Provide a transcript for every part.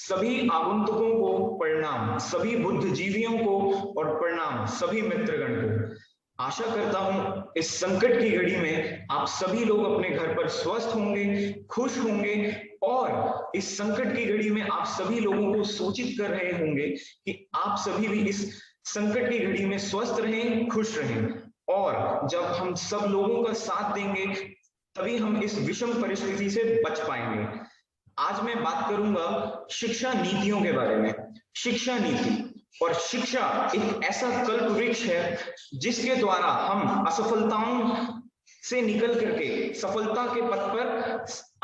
सभी आगंतुकों को प्रणाम, सभी बुद्धिजीवियों को और प्रणाम सभी मित्रगण को। आशा करता हूं इस संकट की घड़ी में आप सभी लोग अपने घर पर स्वस्थ होंगे, खुश होंगे और इस संकट की घड़ी में आप सभी लोगों को सूचित कर रहे होंगे कि आप सभी भी इस संकट की घड़ी में स्वस्थ रहें, खुश रहें। और जब हम सब लोगों का साथ देंगे तभी हम इस विषम परिस्थिति से बच पाएंगे। आज मैं बात करूंगा शिक्षा नीतियों के बारे में। शिक्षा नीति और शिक्षा एक ऐसा कल्प वृक्ष है जिसके द्वारा हम असफलताओं से निकल करके सफलता के पथ पर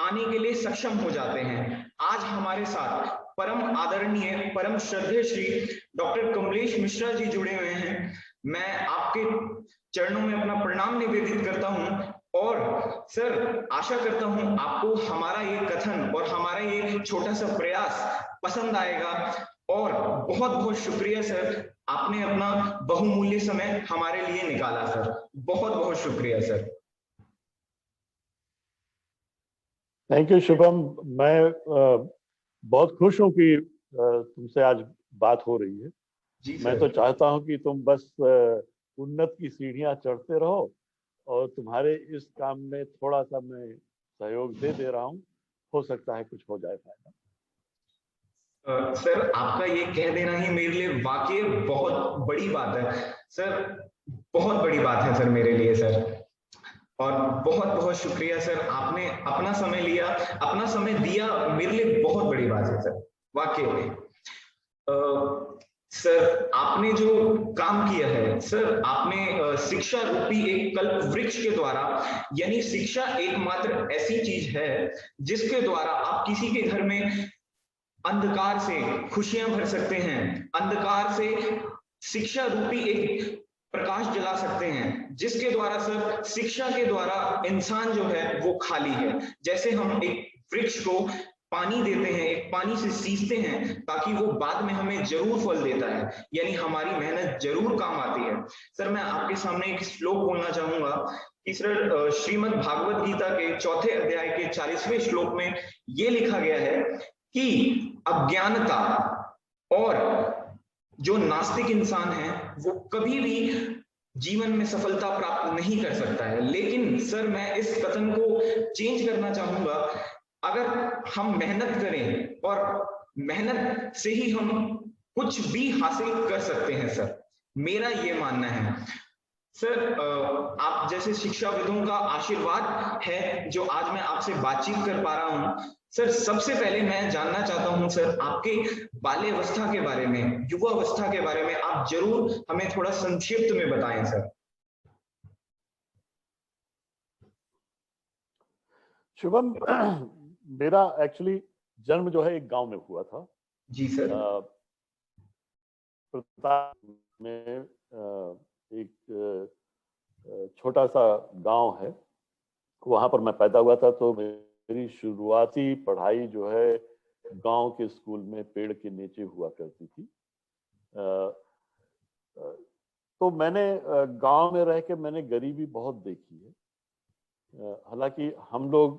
आने के लिए सक्षम हो जाते हैं। आज हमारे साथ परम आदरणीय, परम श्रद्धेय श्री डॉक्टर कमलेश मिश्रा जी जुड़े हुए हैं। मैं आपके चरणों में अपना प्रणाम निवेदित करता हूं और सर आशा करता हूं आपको हमारा ये कथन और हमारा ये छोटा सा प्रयास पसंद आएगा। और बहुत बहुत शुक्रिया सर, आपने अपना बहुमूल्य समय हमारे लिए निकाला सर। बहुत बहुत शुक्रिया सर। Thank you Shubham. मैं बहुत खुश हूं कि तुमसे आज बात हो रही है। मैं तो चाहता हूं कि तुम बस उन्नत की सीढ़ियां चढ़ते रहो और तुम्हारे इस काम में थोड़ा सा मैं सहयोग दे रहा हूं। हो सकता है कुछ हो जाए फायदा। सर आपका ये कह देना ही मेरे लिए वाकई बहुत बड़ी बात है सर, बहुत बड़ी बात है सर मेरे लिए सर। और बहुत बहुत शुक्रिया सर, आपने अपना समय लिया, अपना समय दिया, मेरे लिए बहुत बड़ी बात है सर वाकई में। सर आपने जो काम किया है सर, आपने शिक्षा रूपी एक कल्प वृक्ष के द्वारा, यानी शिक्षा एकमात्र ऐसी चीज है जिसके द्वारा आप किसी के घर में अंधकार से खुशियां भर सकते हैं, अंधकार से शिक्षा रूपी एक प्रकाश जला सकते हैं, जिसके द्वारा सर शिक्षा के द्वारा इंसान जो है वो खाली है। जैसे हम एक वृक्ष को पानी देते हैं, एक पानी से सींचते हैं ताकि वो बाद में हमें जरूर फल देता है, यानी हमारी मेहनत जरूर काम आती है। सर मैं आपके सामने एक श्लोक बोलना चाहूंगा कि सर श्रीमद् भागवत गीता के 4थे अध्याय के 40वें श्लोक में ये लिखा गया है कि अज्ञानता और जो नास्तिक इंसान है वो कभी भी जीवन में सफलता प्राप्त नहीं कर सकता है। लेकिन सर मैं इस कथन को चेंज करना चाहूंगा, अगर हम मेहनत करें और मेहनत से ही हम कुछ भी हासिल कर सकते हैं सर, मेरा ये मानना है। सर आप जैसे शिक्षाविदों का आशीर्वाद है जो आज मैं आपसे बातचीत कर पा रहा हूं। सर सबसे पहले मैं जानना चाहता हूं सर आपके बाल्यावस्था के बारे में, युवावस्था के बारे में आप जरूर हमें थोड़ा संक्षिप्त में बताएं सर। शुभम, मेरा एक्चुअली जन्म जो है एक गांव में हुआ था। जी सर। प्रताप में एक छोटा सा गांव है, वहां पर मैं पैदा हुआ था। तो मेरी शुरुआती पढ़ाई जो है गांव के स्कूल में पेड़ के नीचे हुआ करती थी। तो मैंने गांव में रह के मैंने गरीबी बहुत देखी है। हालांकि हम लोग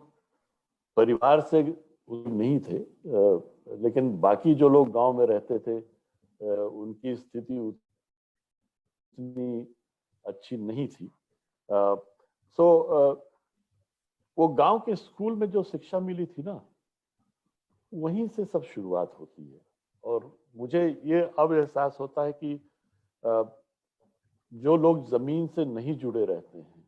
परिवार से नहीं थे, लेकिन बाकी जो लोग गांव में रहते थे उनकी स्थिति उतनी अच्छी नहीं थी। वो गांव के स्कूल में जो शिक्षा मिली थी ना, वहीं से सब शुरुआत होती है। और मुझे ये अब एहसास होता है कि जो लोग जमीन से नहीं जुड़े रहते हैं,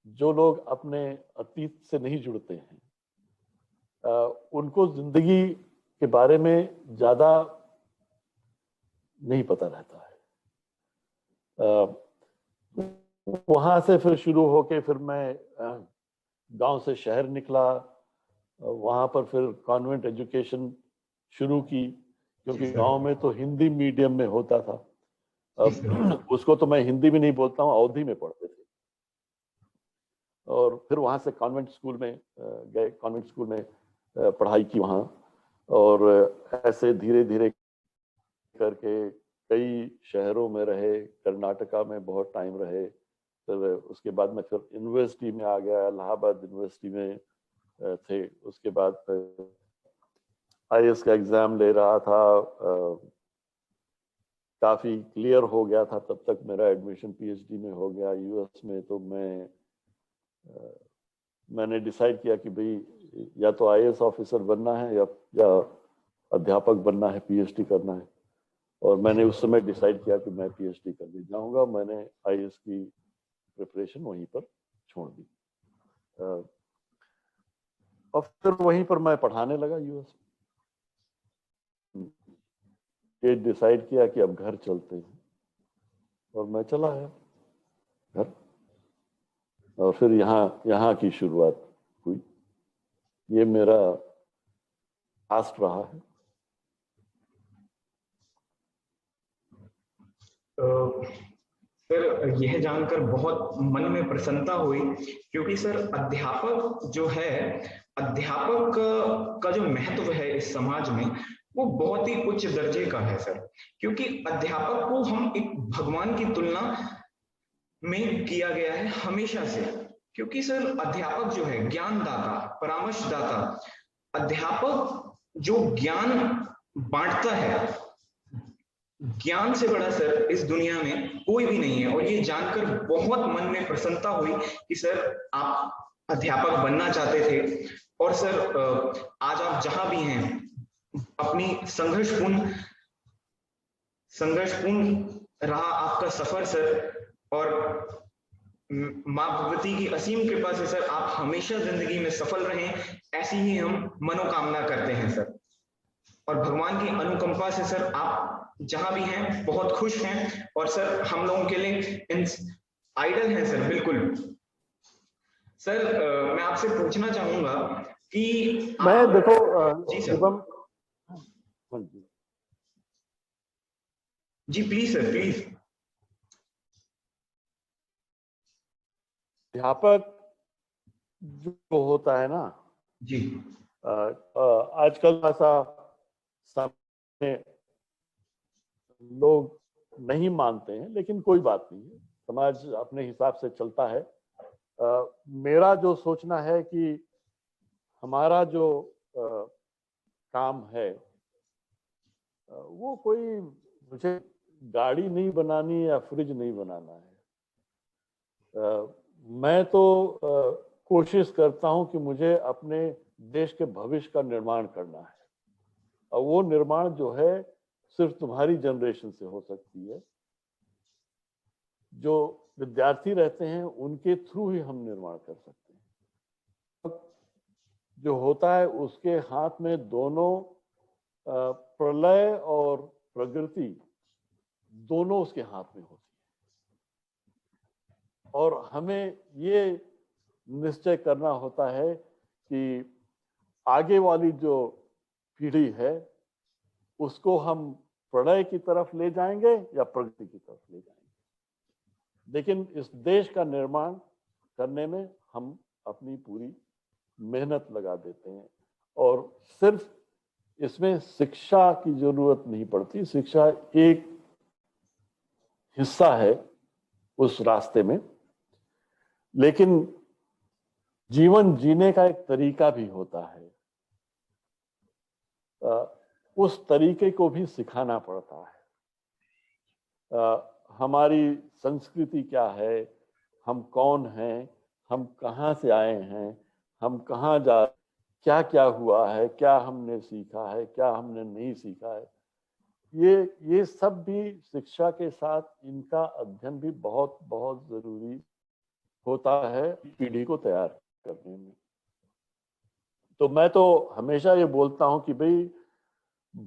जो लोग अपने अतीत से नहीं जुड़ते हैं, उनको जिंदगी के बारे में ज्यादा नहीं पता रहता है। वहां से फिर शुरू होके फिर मैं गांव से शहर निकला, वहां पर फिर कॉन्वेंट एजुकेशन शुरू की, क्योंकि गांव में तो हिंदी मीडियम में होता था। उसको तो मैं हिंदी भी नहीं बोलता हूँ, अवधी में पढ़ते थे। और फिर वहां से कॉन्वेंट स्कूल में गए, कॉन्वेंट स्कूल में पढ़ाई की वहां। और ऐसे धीरे धीरे करके कई शहरों में रहे, कर्नाटका में बहुत टाइम रहे। फिर उसके बाद मैं फिर यूनिवर्सिटी में आ गया, इलाहाबाद यूनिवर्सिटी में थे। उसके बाद फिर आईएएस का एग्जाम ले रहा था, काफी क्लियर हो गया था, तब तक मेरा एडमिशन पीएचडी में हो गया यूएस में। तो मैंने डिसाइड किया कि भाई या तो आईएएस ऑफिसर बनना है या अध्यापक बनना है, पीएचडी करना है। और मैंने उस समय डिसाइड किया कि मैं पीएचडी करने जाऊंगा। मैंने आईएएस की प्रिपरेशन वहीं पर छोड़ दी और फिर वहीं पर मैं पढ़ाने लगा यूएस में। ये डिसाइड किया कि अब घर चलते हैं और मैं चला आया घर। और फिर यहाँ की शुरुआत हुई। ये मेरा पास्ट रहा है। सर यह जानकर बहुत मन में प्रसन्नता हुई, क्योंकि सर अध्यापक जो है, अध्यापक का जो महत्व है इस समाज में वो बहुत ही उच्च दर्जे का है सर। क्योंकि अध्यापक को हम एक भगवान की तुलना में किया गया है हमेशा से। क्योंकि सर अध्यापक जो है ज्ञानदाता, परामर्शदाता, अध्यापक जो ज्ञान बांटता है, ज्ञान से बड़ा सर इस दुनिया में कोई भी नहीं है। और ये जानकर बहुत मन में प्रसन्नता हुई कि सर आप अध्यापक बनना चाहते थे। और सर आज आप जहां भी हैं अपनी संघर्षपूर्ण रहा आपका सफर सर। और माँ भगवती की असीम कृपा से सर आप हमेशा जिंदगी में सफल रहें, ऐसी ही हम मनोकामना करते हैं सर। और भगवान की अनुकंपा से सर आप जहां भी हैं बहुत खुश हैं। और सर हम लोगों के लिए आइडल हैं सर, बिल्कुल। सर मैं आपसे पूछना चाहूंगा कि मैं देखो जी सर, जी प्लीज सर, प्लीज। अध्यापक जो होता है ना जी, आजकल ऐसा सामने लोग नहीं मानते हैं, लेकिन कोई बात नहीं है, समाज अपने हिसाब से चलता है। मेरा जो सोचना है कि हमारा जो काम है वो कोई मुझे गाड़ी नहीं बनानी या फ्रिज नहीं बनाना है। मैं तो कोशिश करता हूं कि मुझे अपने देश के भविष्य का निर्माण करना है। और वो निर्माण जो है सिर्फ तुम्हारी जनरेशन से हो सकती है। जो विद्यार्थी रहते हैं उनके थ्रू ही हम निर्माण कर सकते हैं। जो होता है उसके हाथ में दोनों प्रलय और प्रगति दोनों उसके हाथ में होती है। और हमें ये निश्चय करना होता है कि आगे वाली जो पीढ़ी है उसको हम प्रलय की तरफ ले जाएंगे या प्रगति की तरफ ले जाएंगे। लेकिन इस देश का निर्माण करने में हम अपनी पूरी मेहनत लगा देते हैं। और सिर्फ इसमें शिक्षा की जरूरत नहीं पड़ती, शिक्षा एक हिस्सा है उस रास्ते में, लेकिन जीवन जीने का एक तरीका भी होता है। उस तरीके को भी सिखाना पड़ता है। हमारी संस्कृति क्या है, हम कौन हैं, हम कहाँ से आए हैं, हम कहाँ जा, क्या क्या हुआ है, क्या हमने सीखा है, क्या हमने नहीं सीखा है, ये सब भी शिक्षा के साथ इनका अध्ययन भी बहुत बहुत जरूरी होता है पीढ़ी को तैयार करने में। तो मैं तो हमेशा ये बोलता हूं कि भाई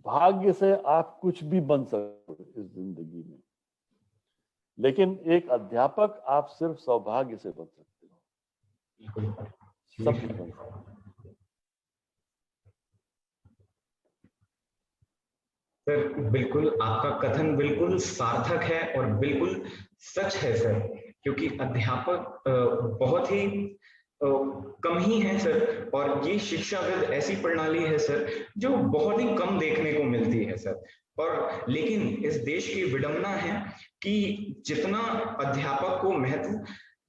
भाग्य से आप कुछ भी बन सकते हो इस जिंदगी में, लेकिन एक अध्यापक आप सिर्फ सौभाग्य से बन सकते हो, सब कुछ बन सकते हो। सर बिल्कुल आपका कथन बिल्कुल सार्थक है और बिल्कुल सच है सर। क्योंकि अध्यापक बहुत ही कम ही है सर। और ये शिक्षाविद ऐसी प्रणाली है सर जो बहुत ही कम देखने को मिलती है सर। और लेकिन इस देश की विडंबना है कि जितना अध्यापक को महत्व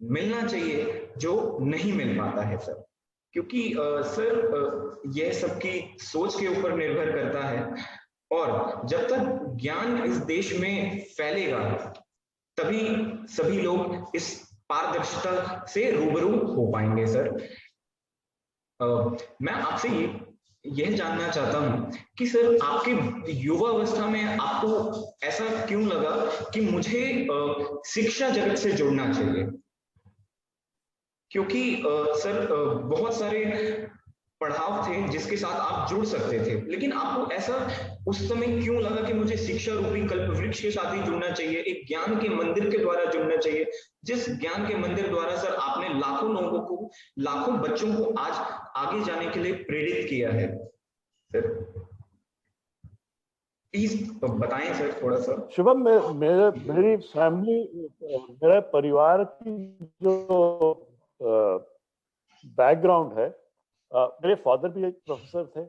मिलना चाहिए जो नहीं मिल पाता है सर। क्योंकि सर यह सबकी सोच के ऊपर निर्भर करता है, और जब तक ज्ञान इस देश में फैलेगा तभी सभी लोग इस पारदर्शिता से रूबरू हो पाएंगे सर। मैं आपसे यह जानना चाहता हूं कि सर आपके युवावस्था में आपको ऐसा क्यों लगा कि मुझे शिक्षा जगत से जुड़ना चाहिए? क्योंकि सर बहुत सारे पढ़ाव थे जिसके साथ आप जुड़ सकते थे, लेकिन आपको ऐसा उस समय क्यों लगा कि मुझे शिक्षा रूपी कल्प वृक्ष के साथ ही जुड़ना चाहिए, एक ज्ञान के मंदिर के द्वारा जुड़ना चाहिए, जिस ज्ञान के मंदिर द्वारा सर आपने लाखों लोगों को, लाखों बच्चों को आज आगे जाने के लिए प्रेरित किया है सर? प्लीज बताएं सर थोड़ा सा। शुभम, मेरी फैमिली, मेरे परिवार की जो बैकग्राउंड है, मेरे फादर भी एक प्रोफेसर थे,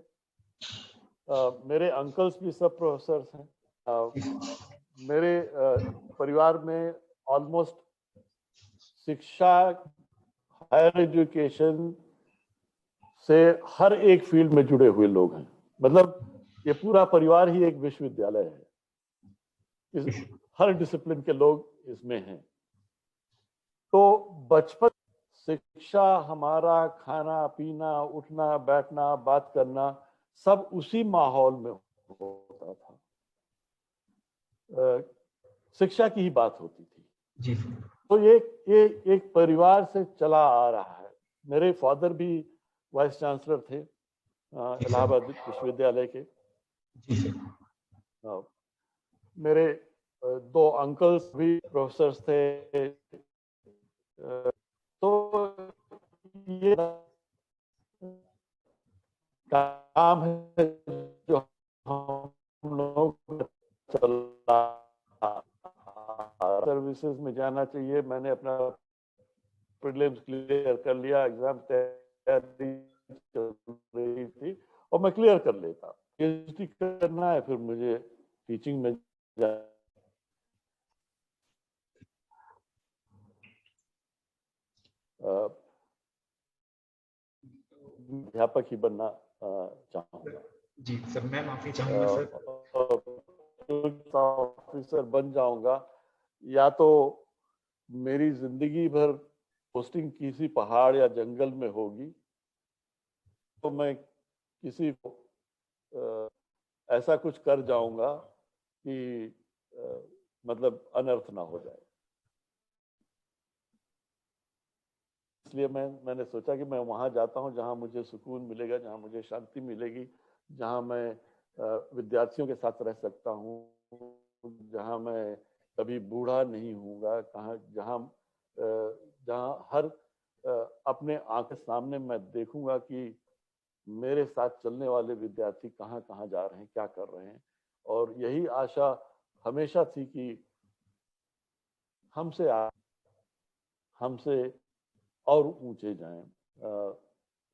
मेरे अंकल्स भी सब प्रोफेसर्स हैं। मेरे परिवार में ऑलमोस्ट शिक्षा, हायर एजुकेशन से हर एक फील्ड में जुड़े हुए लोग हैं। मतलब ये पूरा परिवार ही एक विश्वविद्यालय है, हर डिसिप्लिन के लोग इसमें हैं। तो बचपन शिक्षा, हमारा खाना पीना, उठना बैठना, बात करना, सब उसी माहौल में होता था। शिक्षा की ही बात होती थी जी। तो ये एक परिवार से चला आ रहा है। मेरे फादर भी वाइस चांसलर थे इलाहाबाद विश्वविद्यालय के। मेरे दो अंकल्स भी प्रोफेसर्स थे। तो ये काम है जो हम लोग चला, सर्विसेज में जाना चाहिए। मैंने अपना प्रीलिम्स क्लियर कर लिया, एग्जाम तैयारी चल रही थी और मैं क्लियर कर लेता। पीएचडी करना है, फिर मुझे टीचिंग में अध्यापक ही बनना चाहूंगा। जी सर, मैं माफी चाहूंगा सर। ऑफिसर बन जाऊंगा, या तो मेरी जिंदगी भर पोस्टिंग किसी पहाड़ या जंगल में होगी, तो मैं किसी को ऐसा कुछ कर जाऊंगा कि मतलब अनर्थ ना हो जाए। इसलिए मैंने सोचा कि मैं वहां जाता हूं जहां मुझे सुकून मिलेगा, जहां मुझे शांति मिलेगी, जहां मैं विद्यार्थियों के साथ रह सकता हूं, जहां मैं कभी बूढ़ा नहीं होऊंगा, जहां हर अपने आंखें सामने मैं देखूंगा कि मेरे साथ चलने वाले विद्यार्थी कहाँ कहाँ जा रहे हैं, क्या कर रहे हैं। और यही आशा हमेशा थी कि हमसे और ऊंचे जाएं।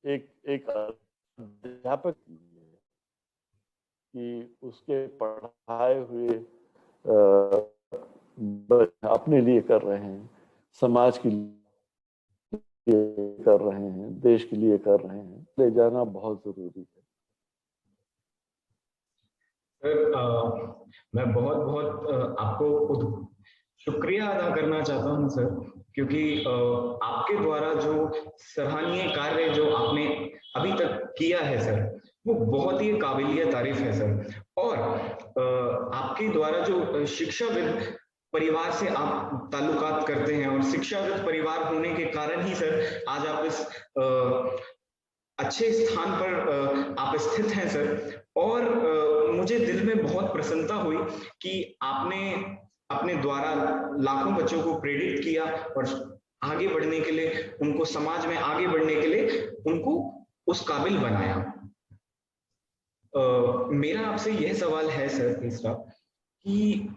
एक अध्यापक कि उसके पढ़ाए हुए अपने लिए कर रहे हैं, समाज के लिए कर रहे हैं, देश के लिए कर रहे हैं, ले जाना बहुत जरूरी है। सर मैं बहुत बहुत आपको शुक्रिया अदा करना चाहता हूं सर, क्योंकि आपके द्वारा जो सराहनीय कार्य जो आपने अभी तक किया है सर, वो बहुत ही काबिलियत तारीफ है सर। और आपके द्वारा जो शिक्षाविद परिवार से आप ताल्लुकात करते हैं, और शिक्षाविद परिवार होने के कारण ही सर आज आप इस अच्छे स्थान पर आप स्थित हैं सर। और मुझे दिल में बहुत प्रसन्नता हुई कि आपने अपने द्वारा लाखों बच्चों को प्रेरित किया और आगे बढ़ने के लिए, उनको समाज में आगे बढ़ने के लिए उनको उस काबिल बनाया। मेरा आपसे यह सवाल है सर तीसरा, कि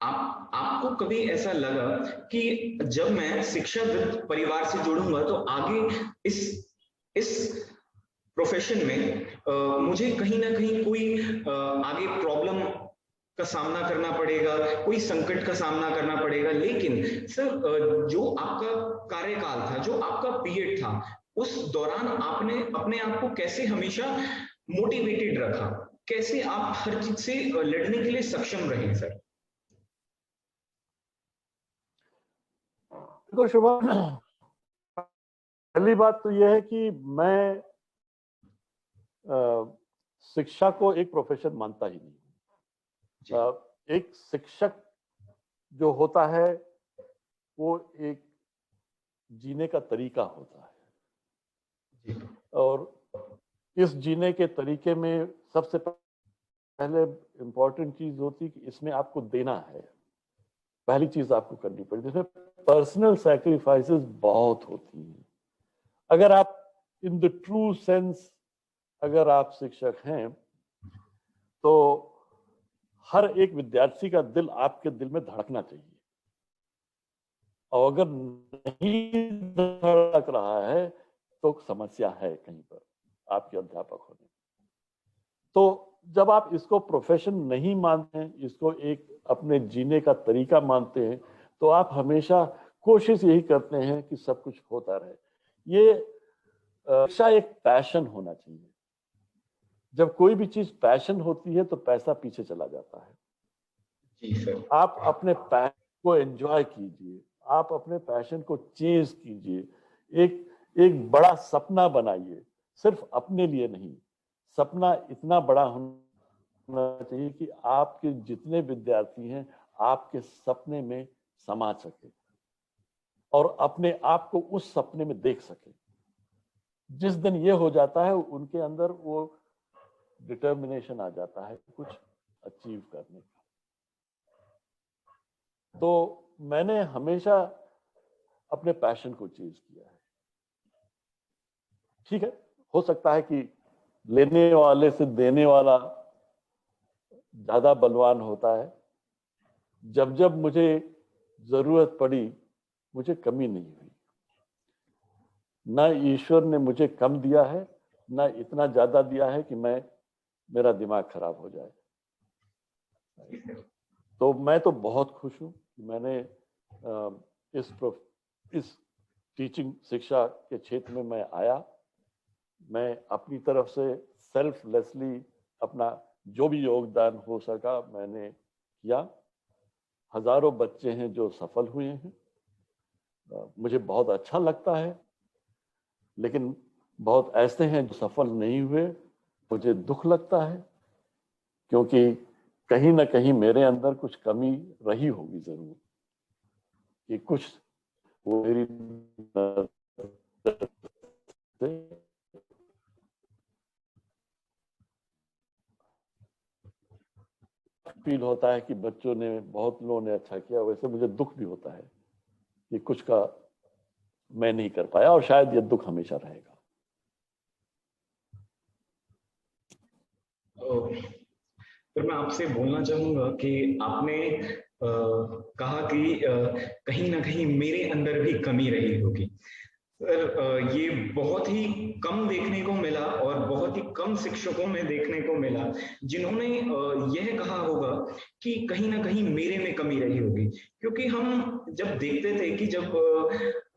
आपको कभी ऐसा लगा कि जब मैं शिक्षाविद परिवार से जुड़ूंगा तो आगे इस प्रोफेशन में मुझे कहीं ना कहीं कोई आगे प्रॉब्लम का सामना करना पड़ेगा, कोई संकट का सामना करना पड़ेगा, लेकिन सर जो आपका कार्यकाल था, जो आपका पीरियड था, उस दौरान आपने अपने आप को कैसे हमेशा मोटिवेटेड रखा, कैसे आप हर चीज से लड़ने के लिए सक्षम रहे सर? देखो शुभम, पहली बात तो यह है कि मैं शिक्षा को एक प्रोफेशन मानता ही नहीं। एक शिक्षक जो होता है वो एक जीने का तरीका होता है, और इस जीने के तरीके में सबसे पहले इंपॉर्टेंट चीज होती है कि इसमें आपको देना है। पहली चीज आपको करनी पड़ती है, इसमें पर्सनल सैक्रिफाइसेस बहुत होती हैं। अगर आप इन द ट्रू सेंस अगर आप शिक्षक हैं तो हर एक विद्यार्थी का दिल आपके दिल में धड़कना चाहिए, और अगर नहीं धड़क रहा है तो समस्या है कहीं पर आपके अध्यापक होने। तो जब आप इसको प्रोफेशन नहीं मानते हैं, इसको एक अपने जीने का तरीका मानते हैं, तो आप हमेशा कोशिश यही करते हैं कि सब कुछ होता रहे। ये शिक्षा एक पैशन होना चाहिए। जब कोई भी चीज पैशन होती है तो पैसा पीछे चला जाता है। जी सर। आप अपने पैशन को एंजॉय कीजिए, आप अपने पैशन को चेज कीजिए, एक बड़ा सपना बनाइए, सिर्फ अपने लिए नहीं। सपना इतना बड़ा होना चाहिए कि आपके जितने विद्यार्थी हैं आपके सपने में समा सके और अपने आप को उस सपने में देख सके। जिस दिन ये हो जाता है उनके अंदर वो डिटर्मिनेशन आ जाता है कुछ अचीव करने का। तो मैंने हमेशा अपने पैशन को चेज किया है। ठीक है, हो सकता है कि लेने वाले से देने वाला ज्यादा बलवान होता है। जब जब मुझे जरूरत पड़ी मुझे कमी नहीं हुई। ना ईश्वर ने मुझे कम दिया है, ना इतना ज्यादा दिया है कि मेरा दिमाग खराब हो जाए। तो मैं तो बहुत खुश हूं कि मैंने इस टीचिंग शिक्षा के क्षेत्र में मैं आया। मैं अपनी तरफ से सेल्फलेसली अपना जो भी योगदान हो सका मैंने किया। हजारों बच्चे हैं जो सफल हुए हैं, मुझे बहुत अच्छा लगता है। लेकिन बहुत ऐसे हैं जो सफल नहीं हुए, मुझे दुख लगता है, क्योंकि कहीं ना कहीं मेरे अंदर कुछ कमी रही होगी जरूर, कि कुछ वो मेरी फील होता है कि बच्चों ने, बहुत लोगों ने अच्छा किया। वैसे मुझे दुख भी होता है कि कुछ का मैं नहीं कर पाया, और शायद ये दुख हमेशा रहेगा। फिर मैं आपसे बोलना चाहूंगा कि आपने कहा कि कहीं ना कहीं मेरे अंदर भी कमी रही होगी। सर ये बहुत ही कम देखने को मिला और बहुत ही कम शिक्षकों में देखने को मिला जिन्होंने यह कहा होगा कि कहीं ना कहीं मेरे में कमी रही होगी। क्योंकि हम जब देखते थे कि जब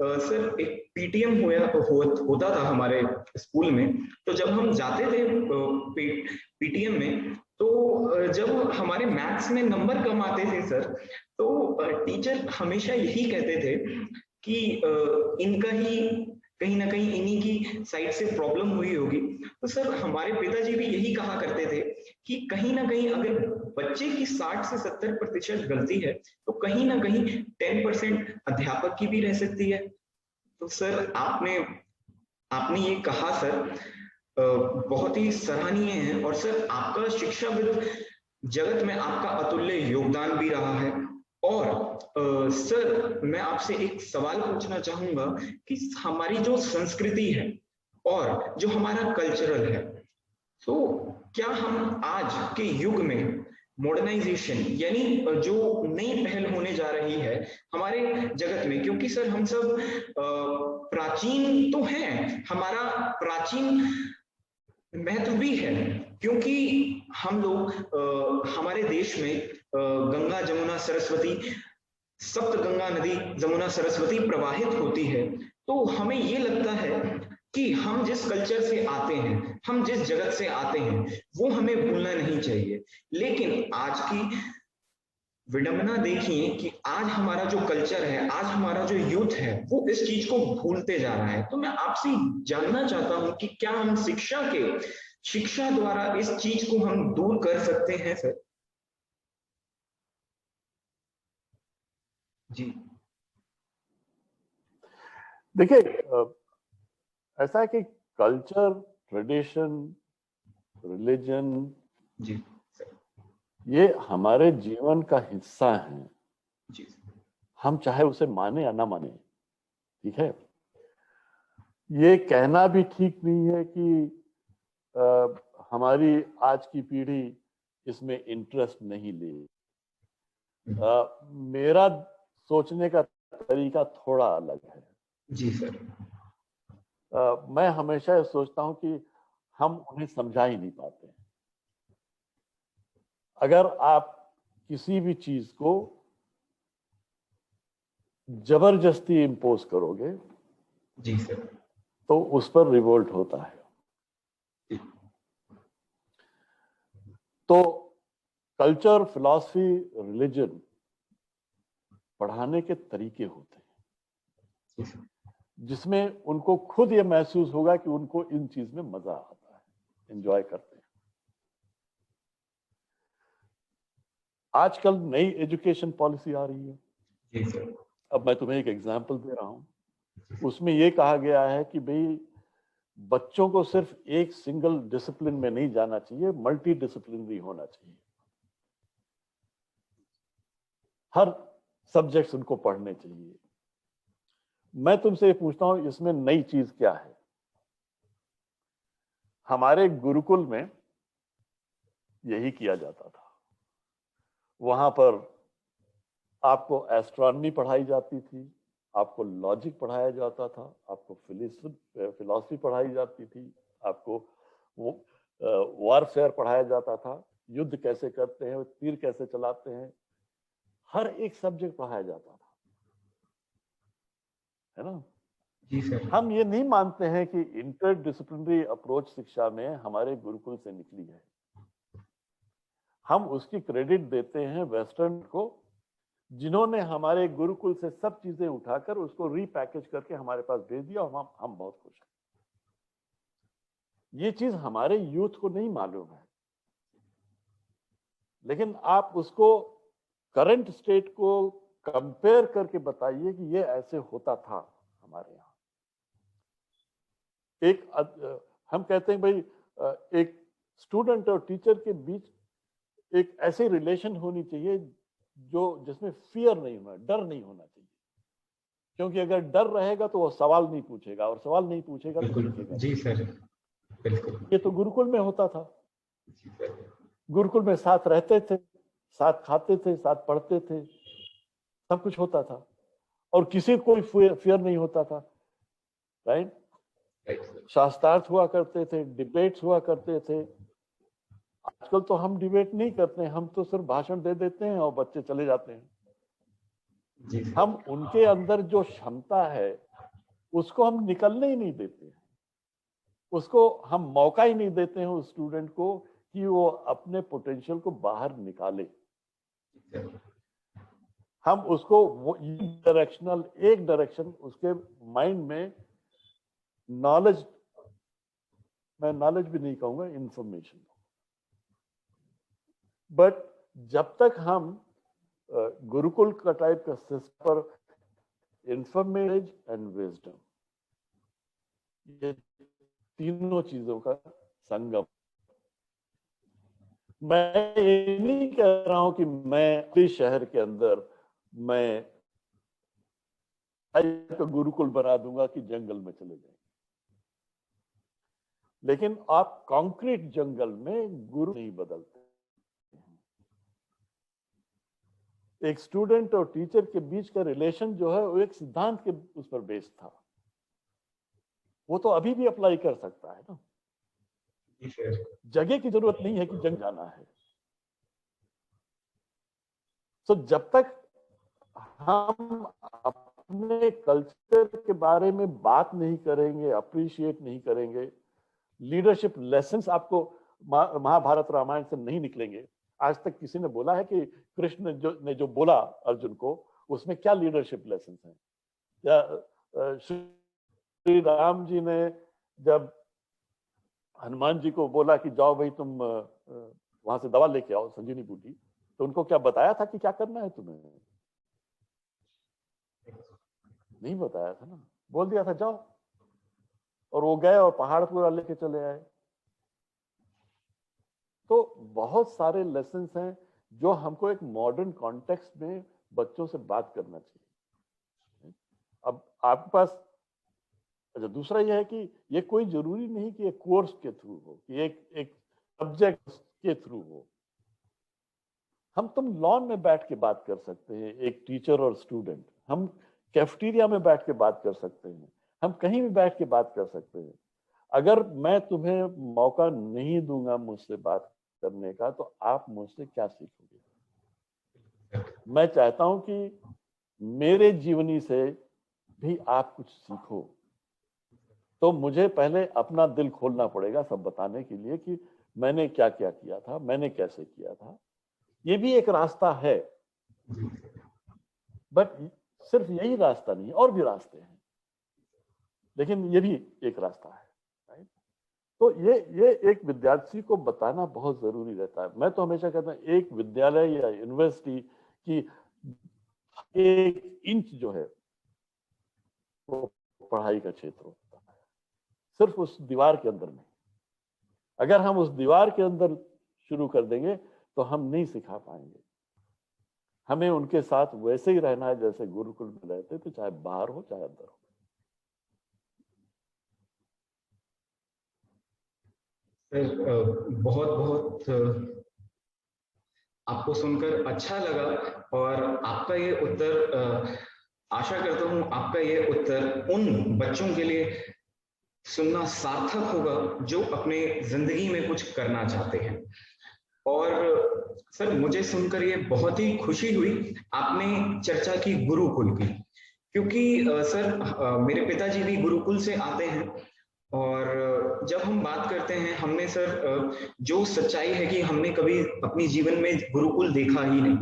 सर एक पीटीएम होता था हमारे स्कूल में, तो जब हम जाते थे पीटीएम में, तो जब हमारे मैथ्स में नंबर कम आते थे सर, तो टीचर हमेशा यही कहते थे कि इनका ही कहीं ना कहीं इन्हीं की साइड से प्रॉब्लम हुई होगी। तो सर हमारे पिताजी भी यही कहा करते थे कि कहीं ना कहीं अगर बच्चे की 60 से 70% गलती है तो कहीं ना कहीं 10% अध्यापक की भी रह सकती है। तो सर आपने ये कहा सर बहुत ही सराहनीय है। और सर आपका शिक्षाविद जगत में आपका अतुल्य योगदान भी रहा है। और सर मैं आपसे एक सवाल पूछना चाहूंगा कि हमारी जो संस्कृति है और जो हमारा कल्चरल है, तो क्या हम आज के युग में मॉडर्नाइजेशन यानी जो नई पहल होने जा रही है हमारे जगत में, क्योंकि सर हम सब प्राचीन तो हैं, हमारा प्राचीन महत्व भी है, क्योंकि हम लोग हमारे देश में गंगा जमुना सरस्वती, सप्त गंगा नदी जमुना सरस्वती प्रवाहित होती है। तो हमें ये लगता है कि हम जिस कल्चर से आते हैं, हम जिस जगत से आते हैं, वो हमें भूलना नहीं चाहिए। लेकिन आज की विडंबना देखिए कि आज हमारा जो कल्चर है, आज हमारा जो यूथ है, वो इस चीज को भूलते जा रहा है। तो मैं आपसे जानना चाहता हूं कि क्या हम शिक्षा द्वारा इस चीज को हम दूर कर सकते हैं सर? जी देखिए, ऐसा है कि कल्चर, ट्रेडिशन, रिलीजन, जी ये हमारे जीवन का हिस्सा है। जी हम चाहे उसे माने या ना माने, ठीक है। ये कहना भी ठीक नहीं है कि हमारी आज की पीढ़ी इसमें इंटरेस्ट नहीं ले। मेरा सोचने का तरीका थोड़ा अलग है। जी सर। मैं हमेशा ये सोचता हूं कि हम उन्हें समझा ही नहीं पाते। अगर आप किसी भी चीज को जबरदस्ती इंपोज करोगे, जी सर। तो उस पर रिवोल्ट होता है। तो कल्चर, फिलॉसफी, रिलीजन पढ़ाने के तरीके होते हैं जिसमें उनको खुद ये महसूस होगा कि उनको इन चीज में मजा आता है, एंजॉय करते हैं। आजकल नई एजुकेशन पॉलिसी आ रही है। जी सर। अब मैं तुम्हें एक एग्जांपल दे रहा हूं। उसमें यह कहा गया है कि भाई बच्चों को सिर्फ एक सिंगल डिसिप्लिन में नहीं जाना चाहिए, मल्टी डिसिप्लिनरी होना चाहिए। हर सब्जेक्ट्स उनको पढ़ने चाहिए। मैं तुमसे ये पूछता हूं, इसमें नई चीज क्या है? हमारे गुरुकुल में यही किया जाता था। वहां पर आपको एस्ट्रोनॉमी पढ़ाई जाती थी, आपको लॉजिक पढ़ाया जाता था, आपको फिलॉसफी पढ़ाई जाती थी, आपको वॉरफेयर पढ़ाया जाता था, युद्ध कैसे करते हैं, तीर कैसे चलाते हैं, हर एक सब्जेक्ट पढ़ाया जाता था, है ना। जी सर। हम ये नहीं मानते हैं कि इंटरडिसिप्लिनरी अप्रोच शिक्षा में हमारे गुरुकुल से निकली है। हम उसकी क्रेडिट देते हैं वेस्टर्न को, जिन्होंने हमारे गुरुकुल से सब चीजें उठाकर उसको रीपैकेज करके हमारे पास भेज दिया और हम बहुत खुश हैं। ये चीज हमारे यूथ को नहीं मालूम है, लेकिन आप उसको करंट स्टेट को कंपेयर करके बताइए कि ये ऐसे होता था हमारे यहां। हम कहते हैं भाई एक स्टूडेंट और टीचर के बीच एक ऐसी रिलेशन होनी चाहिए जिसमें फियर नहीं होना, डर नहीं होना चाहिए। क्योंकि अगर डर रहेगा तो वो सवाल नहीं पूछेगा, और सवाल नहीं पूछेगा तो सीखेगा। जी सर, बिल्कुल। ये तो गुरुकुल में होता था। गुरुकुल में साथ रहते थे, साथ खाते थे, साथ पढ़ते थे, सब कुछ होता था और किसी को कोई फियर नहीं होता था, राइट। शास्त्रार्थ हुआ करते थे, डिबेट्स हुआ करते थे। आजकल तो हम डिबेट नहीं करते हैं, हम तो सिर्फ भाषण दे देते हैं और बच्चे चले जाते हैं। हम उनके अंदर जो क्षमता है उसको हम निकलने ही नहीं देते हैं, उसको हम मौका ही नहीं देते हैं उस स्टूडेंट को कि वो अपने पोटेंशियल को बाहर निकाले। हम उसको एक डायरेक्शन उसके माइंड में नॉलेज, मैं नॉलेज भी नहीं कहूंगा, इंफॉर्मेशन। बट जब तक हम गुरुकुल का टाइप का सिस्टम पर इंफॉर्मेशन एंड विजडम, ये तीनों चीजों का संगम। मैं ये नहीं कह रहा हूं कि मैं इस शहर के अंदर मैं गुरुकुल बना दूंगा कि जंगल में चले जाएंगे, लेकिन आप कंक्रीट जंगल में गुरु नहीं बदलते। एक स्टूडेंट और टीचर के बीच का रिलेशन जो है वो एक सिद्धांत के उस पर बेस्ड था, वो तो अभी भी अप्लाई कर सकता है ना। जगह की जरूरत नहीं है कि जंग जाना है। तो जब तक हम अपने कल्चर के बारे में बात नहीं करेंगे, अप्रिशिएट नहीं करेंगे, लीडरशिप लेसन्स आपको महाभारत रामायण से नहीं निकलेंगे। आज तक किसी ने बोला है कि कृष्ण ने जो बोला अर्जुन को, उसमें क्या लीडरशिप लेसन्स हैं? या श्री राम जी ने जब हनुमान जी को बोला कि जाओ भाई तुम वहां से दवा लेके आओ, संजीवनी बूटी, तो उनको क्या बताया था कि क्या करना है तुम्हें? नहीं बताया था ना, बोल दिया था जाओ, और वो गए और पहाड़ पूरा लेके चले आए। तो बहुत सारे लेसन्स हैं जो हमको एक मॉडर्न कॉन्टेक्स्ट में बच्चों से बात करना चाहिए। अब आपके पास अच्छा दूसरा यह है कि ये कोई जरूरी नहीं कि एक कोर्स के थ्रू हो, कि एक सब्जेक्ट के थ्रू हो। हम तुम लॉन में बैठ के बात कर सकते हैं, एक टीचर और स्टूडेंट, हम कैफेटेरिया में बैठ के बात कर सकते हैं, हम कहीं भी बैठ के बात कर सकते हैं। अगर मैं तुम्हें मौका नहीं दूंगा मुझसे बात करने का, तो आप मुझसे क्या सीखोगे? मैं चाहता हूं कि मेरे जीवनी से भी आप कुछ सीखो। तो मुझे पहले अपना दिल खोलना पड़ेगा सब बताने के लिए कि मैंने क्या क्या किया था, मैंने कैसे किया था। ये भी एक रास्ता है, बट सिर्फ यही रास्ता नहीं, और भी रास्ते हैं, लेकिन ये भी एक रास्ता है, राइट? तो ये एक विद्यार्थी को बताना बहुत जरूरी रहता है। मैं तो हमेशा कहता हूं एक विद्यालय या यूनिवर्सिटी की एक इंच जो है वो पढ़ाई का क्षेत्र होता है, सिर्फ उस दीवार के अंदर नहीं। अगर हम उस दीवार के अंदर शुरू कर देंगे तो हम नहीं सिखा पाएंगे। हमें उनके साथ वैसे ही रहना है जैसे गुरुकुल में रहते थे, चाहे बाहर हो चाहे अंदर हो। बहुत बहुत आपको सुनकर अच्छा लगा, और आपका ये उत्तर, आशा करता हूं आपका ये उत्तर उन बच्चों के लिए सुनना सार्थक होगा जो अपने जिंदगी में कुछ करना चाहते हैं। और सर मुझे सुनकर ये बहुत ही खुशी हुई, आपने चर्चा की गुरुकुल की, क्योंकि सर मेरे पिताजी भी गुरुकुल से आते हैं, और जब हम बात करते हैं, हमने सर जो सच्चाई है कि हमने कभी अपनी जीवन में गुरुकुल देखा ही नहीं,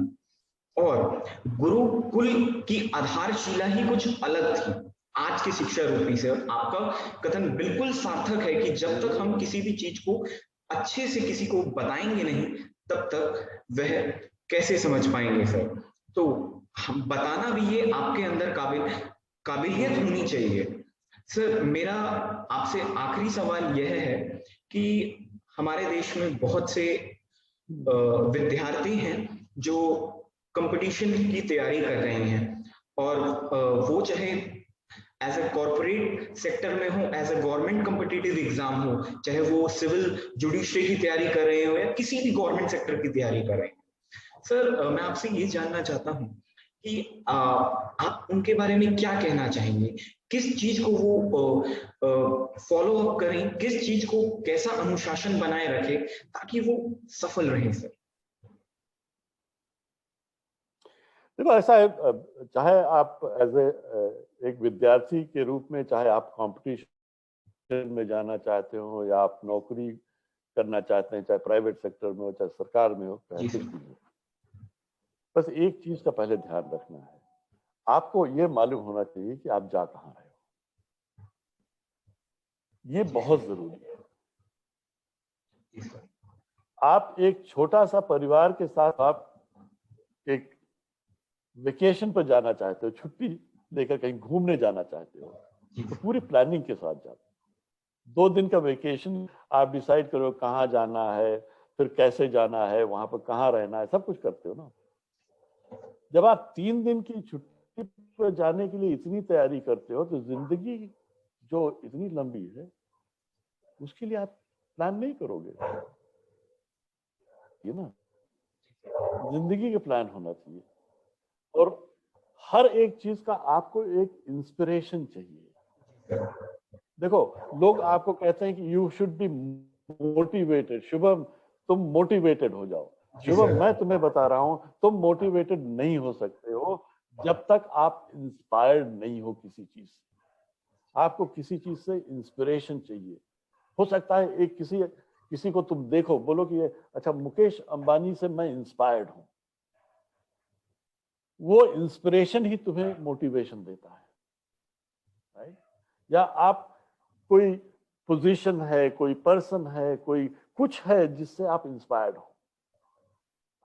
और गुरुकुल की आधारशिला ही कुछ अलग थी आज की शिक्षा रूपी से। और आपका कथन बिल्कुल सार्थक है कि जब तक हम किसी भी चीज को अच्छे से किसी को बताएंगे नहीं, तब तक वह कैसे समझ पाएंगे सर। तो हम बताना भी, ये आपके अंदर काबिलियत होनी चाहिए। सर मेरा आपसे आखिरी सवाल यह है कि हमारे देश में बहुत से विद्यार्थी हैं जो कंपटीशन की तैयारी कर रहे हैं, और वो चाहे एज ए कॉर्पोरेट सेक्टर में हो, as a government competitive exam हो, चाहे वो सिविल जुडिशरी की तैयारी कर रहे हो या किसी भी गवर्नमेंट सेक्टर की तैयारी कर रहे हैं। सर मैं आपसे ये जानना चाहता हूँ कि आप उनके बारे में क्या कहना चाहेंगे, किस चीज को वो फॉलो अप करें, किस चीज को कैसा अनुशासन बनाए रखे ताकि वो सफल रहे सर? देखो ऐसा है, चाहे आप एज एक विद्यार्थी के रूप में, चाहे आप कंपटीशन में जाना चाहते हो या आप नौकरी करना चाहते हैं, चाहे प्राइवेट सेक्टर में हो चाहे सरकार में हो, चाहे कुछ भी हो, बस एक चीज का पहले ध्यान रखना है, आपको ये मालूम होना चाहिए कि आप जा कहां रहे हो। ये बहुत जरूरी है। आप एक छोटा सा परिवार के साथ आप एक वेकेशन पर जाना चाहते हो, छुट्टी लेकर कहीं घूमने जाना चाहते हो, तो पूरी प्लानिंग के साथ जाते हो। 2 दिन का वेकेशन आप डिसाइड करो कहाँ जाना है, फिर कैसे जाना है, वहां पर कहाँ रहना है, सब कुछ करते हो ना। जब आप 3 दिन की छुट्टी पर जाने के लिए इतनी तैयारी करते हो, तो जिंदगी जो इतनी लंबी है उसके लिए आप प्लान नहीं करोगे, ये ना। जिंदगी का प्लान होना चाहिए, और हर एक चीज का आपको एक इंस्पिरेशन चाहिए। देखो लोग आपको कहते हैं कि you should be motivated. Shubham तुम मोटिवेटेड हो जाओ। शुभम मैं तुम्हें बता रहा हूं तुम मोटिवेटेड नहीं हो सकते हो जब तक आप इंस्पायर्ड नहीं हो किसी चीज से, आपको किसी चीज से इंस्पिरेशन चाहिए। हो सकता है एक किसी को तुम देखो, बोलो कि अच्छा मुकेश अंबानी से मैं इंस्पायर्ड हूं, वो इंस्पिरेशन ही तुम्हें मोटिवेशन देता है, राइट? या आप कोई पोजीशन है, कोई पर्सन है, कोई कुछ है जिससे आप इंस्पायर्ड हो,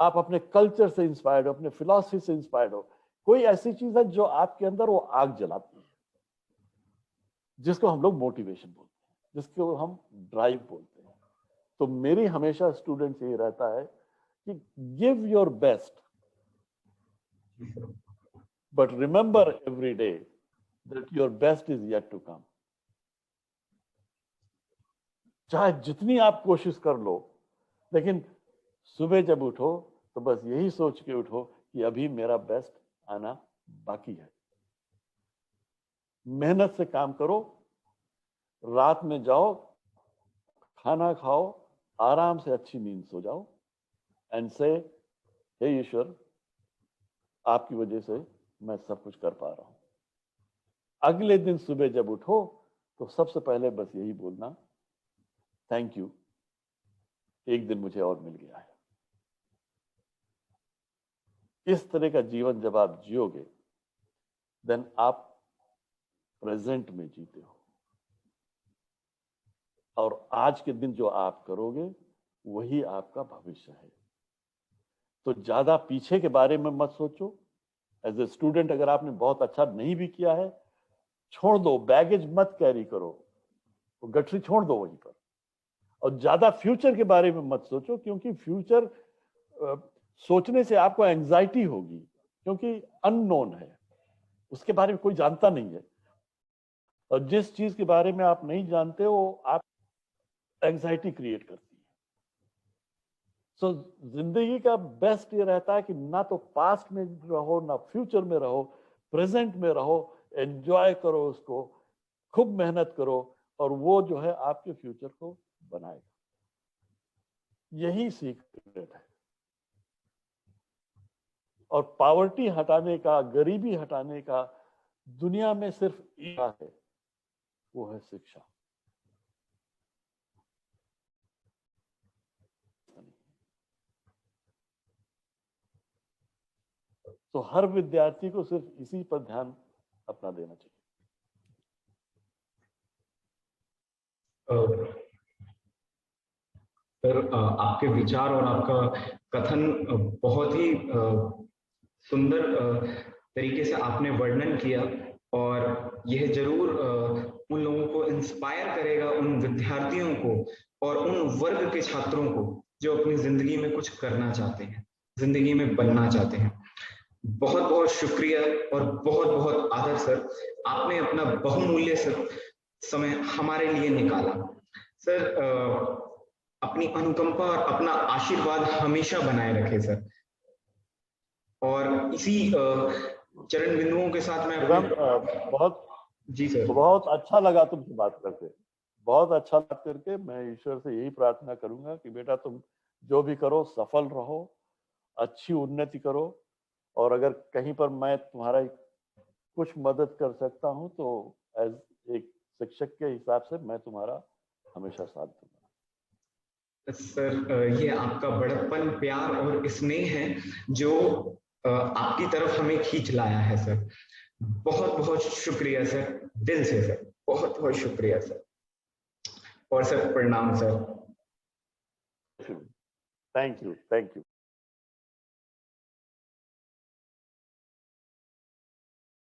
आप अपने कल्चर से इंस्पायर्ड हो, अपने फिलॉसफी से इंस्पायर्ड हो, कोई ऐसी चीज है जो आपके अंदर वो आग जलाती है, जिसको हम लोग मोटिवेशन बोलते हैं, जिसको हम ड्राइव बोलते हैं। तो मेरी हमेशा स्टूडेंट से ये रहता है कि give your best, but remember every day that your best is yet to come. चाहे जितनी आप कोशिश कर लो, लेकिन सुबह जब उठो तो बस यही सोच के उठो कि अभी मेरा बेस्ट आना बाकी है। मेहनत से काम करो, रात में जाओ, खाना खाओ, आराम से अच्छी नींद सो जाओ, एंड से हे ईश्वर, आपकी वजह से मैं सब कुछ कर पा रहा हूं। अगले दिन सुबह जब उठो तो सबसे पहले बस यही बोलना, थैंक यू, एक दिन मुझे और मिल गया है। इस तरह का जीवन जब आप जियोगे, देन आप प्रेजेंट में जीते हो, और आज के दिन जो आप करोगे वही आपका भविष्य है। तो ज्यादा पीछे के बारे में मत सोचो। एज ए स्टूडेंट अगर आपने बहुत अच्छा नहीं भी किया है, छोड़ दो, बैगेज मत कैरी करो, वो गठरी छोड़ दो वहीं पर। और ज्यादा फ्यूचर के बारे में मत सोचो, क्योंकि फ्यूचर सोचने से आपको एंजाइटी होगी, क्योंकि अननोन है, उसके बारे में कोई जानता नहीं है, और जिस चीज के बारे में आप नहीं जानते हो आप एंजाइटी क्रिएट करती है। सो जिंदगी का बेस्ट ये रहता है कि ना तो पास्ट में रहो ना फ्यूचर में रहो, प्रेजेंट में रहो, एंजॉय करो उसको, खूब मेहनत करो, और वो जो है आपके फ्यूचर को बनाएगा। यही सीक्रेट है। और पॉवर्टी हटाने का, गरीबी हटाने का दुनिया में सिर्फ एक है, वो है शिक्षा। तो हर विद्यार्थी को सिर्फ इसी पर ध्यान अपना देना चाहिए। सर, आपके विचार और आपका कथन बहुत ही सुंदर तरीके से आपने वर्णन किया, और यह जरूर उन लोगों को इंस्पायर करेगा, उन विद्यार्थियों को और उन वर्ग के छात्रों को जो अपनी जिंदगी में कुछ करना चाहते हैं, जिंदगी में बनना चाहते हैं। बहुत बहुत शुक्रिया और बहुत बहुत आदर सर, आपने अपना बहुमूल्य समय हमारे लिए निकाला। सर, अपनी अनुकंपा और अपना आशीर्वाद हमेशा बनाए रखे सर, और इसी चरण बिंदुओं के साथ मैं जी सर, बहुत अच्छा लगा तुमसे बात करके, बहुत अच्छा बात करके। मैं ईश्वर से यही प्रार्थना करूंगा कि बेटा तुम जो भी करो सफल रहो, अच्छी उन्नति करो, और अगर कहीं पर मैं तुम्हारा कुछ मदद कर सकता हूं तो एज एक शिक्षक के हिसाब से मैं तुम्हारा हमेशा साथ दूंगा। सर, ये आपका बड़प्पन, प्यार और स्नेह है जो आपकी तरफ हमें खींच लाया है सर। बहुत बहुत शुक्रिया सर, दिल से सर, बहुत बहुत शुक्रिया सर। और सर प्रणाम sir. Thank you, thank you.